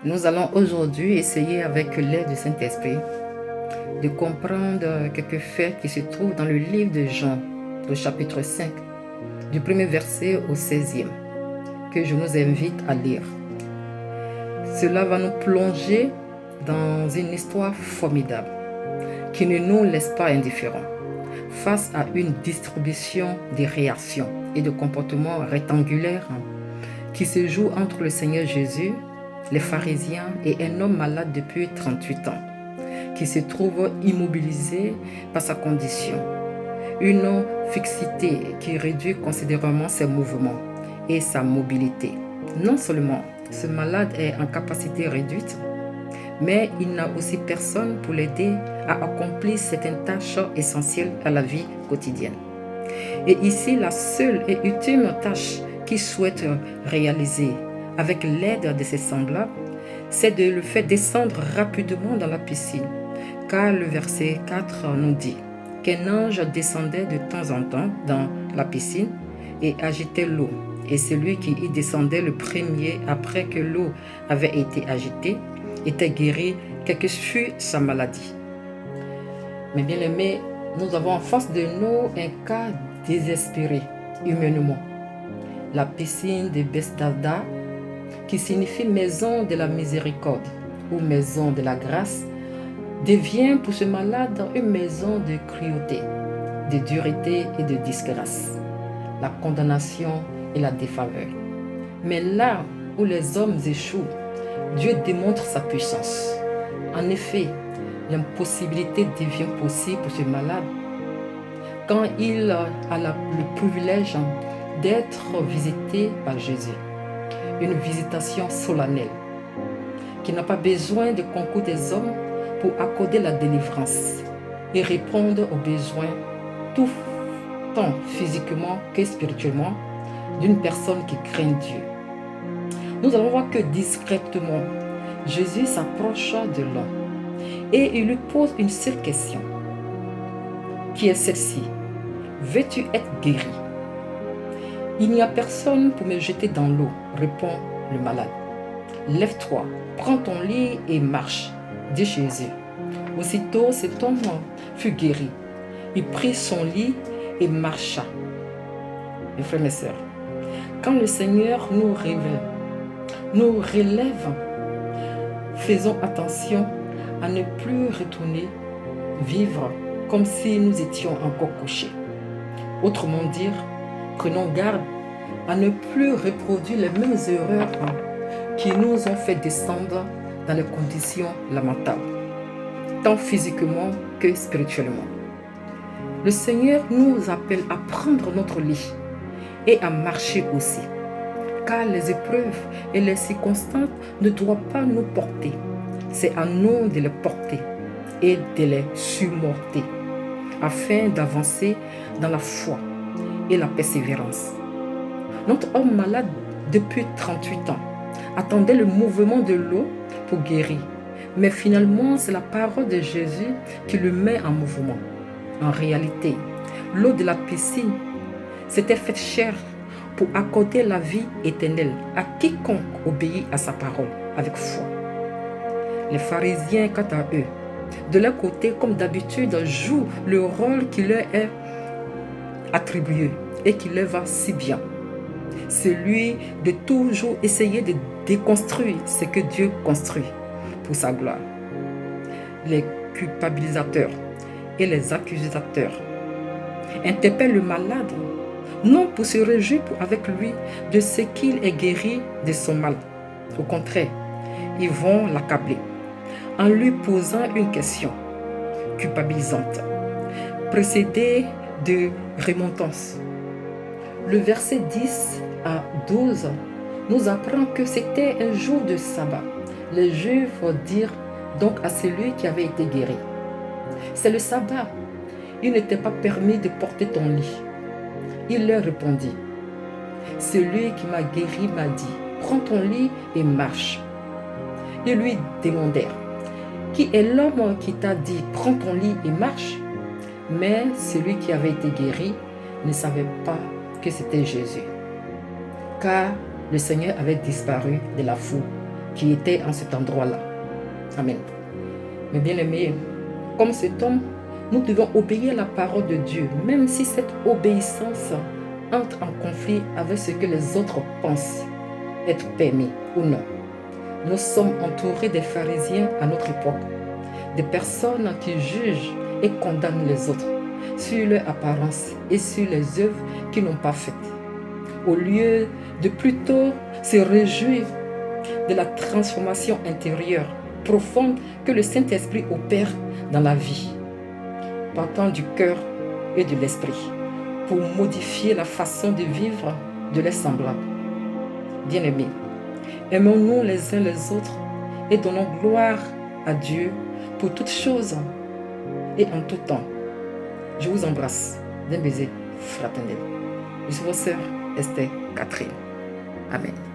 Nous allons aujourd'hui essayer avec l'aide du Saint-Esprit de comprendre quelques faits qui se trouvent dans le livre de Jean, le chapitre 5, du premier verset au 16e, que je nous invite à lire. Cela va nous plonger dans une histoire formidable qui ne nous laisse pas indifférents face à une distribution des réactions et de comportements rectangulaires qui se joue entre le Seigneur Jésus, les pharisiens et un homme malade depuis 38 ans, qui se trouve immobilisé par sa condition. Une fixité qui réduit considérablement ses mouvements et sa mobilité. Non seulement ce malade est en capacité réduite, mais il n'a aussi personne pour l'aider à accomplir certaines tâches essentielles à la vie quotidienne. Et ici, la seule et ultime tâche qu'il souhaite réaliser avec l'aide de ses semblables, c'est de le faire descendre rapidement dans la piscine, car le verset 4 nous dit qu'un ange descendait de temps en temps dans la piscine et agitait l'eau. Et celui qui y descendait le premier après que l'eau avait été agitée était guéri, quelle que fût sa maladie. Mais bien aimés, nous avons en face de nous un cas désespéré humainement. La piscine de Bethesda, qui signifie maison de la miséricorde ou maison de la grâce, devient pour ce malade une maison de cruauté, de dureté et de disgrâce, la condamnation et la défaveur. Mais là où les hommes échouent, Dieu démontre sa puissance. En effet, l'impossibilité devient possible pour ce malade quand il a le privilège d'être visité par Jésus. Une visitation solennelle qui n'a pas besoin de concours des hommes pour accorder la délivrance et répondre aux besoins, tout tant physiquement que spirituellement, d'une personne qui craint Dieu. Nous allons voir que discrètement, Jésus s'approche de l'homme et il lui pose une seule question, qui est celle-ci: veux-tu être guéri? Il n'y a personne pour me jeter dans l'eau, répond le malade. Lève-toi, prends ton lit et marche, dit Jésus. Aussitôt, cet homme fut guéri. Il prit son lit et marcha. Mes frères et mes sœurs, quand le Seigneur nous relève, faisons attention à ne plus retourner vivre comme si nous étions encore couchés. Autrement dit, prenons garde à ne plus reproduire les mêmes erreurs qui nous ont fait descendre dans des conditions lamentables, tant physiquement que spirituellement. Le Seigneur nous appelle à prendre notre lit et à marcher aussi, car les épreuves et les circonstances ne doivent pas nous porter. C'est à nous de les porter et de les surmonter, afin d'avancer dans la foi et la persévérance. Notre homme malade depuis 38 ans attendait le mouvement de l'eau pour guérir, mais finalement c'est la parole de Jésus qui le met en mouvement. En réalité, l'eau de la piscine s'était faite chair pour accorder la vie éternelle à quiconque obéit à sa parole avec foi. Les pharisiens, quant à eux, de leur côté, comme d'habitude, jouent le rôle qui leur est attribué et qui leur va si bien. Celui de toujours essayer de déconstruire ce que Dieu construit pour sa gloire. Les culpabilisateurs et les accusateurs interpellent le malade, non pour se réjouir avec lui de ce qu'il est guéri de son mal. Au contraire, ils vont l'accabler en lui posant une question culpabilisante, précédée de remontance. Le verset 10 à 12 nous apprend que c'était un jour de sabbat. Les Juifs dirent donc à celui qui avait été guéri: c'est le sabbat, il n'était pas permis de porter ton lit. Il leur répondit: celui qui m'a guéri m'a dit, prends ton lit et marche. Ils lui demandèrent: qui est l'homme qui t'a dit, prends ton lit et marche? Mais celui qui avait été guéri ne savait pas que c'était Jésus, car le Seigneur avait disparu de la foule qui était en cet endroit-là. Amen. Mais bien aimés, comme cet homme, nous devons obéir à la parole de Dieu, même si cette obéissance entre en conflit avec ce que les autres pensent être permis ou non. Nous sommes entourés des pharisiens à notre époque, des personnes qui jugent et condamnent les autres sur leur apparence et sur les œuvres qu'ils n'ont pas faites, au lieu de plutôt se réjouir de la transformation intérieure profonde que le Saint-Esprit opère dans la vie, partant du cœur et de l'esprit, pour modifier la façon de vivre de leurs semblables. Bien-aimés, aimons-nous les uns les autres et donnons gloire à Dieu pour toutes choses et en tout temps. Je vous embrasse d'un baiser fraternel. Je suis votre sœur Esther Catherine. Amen.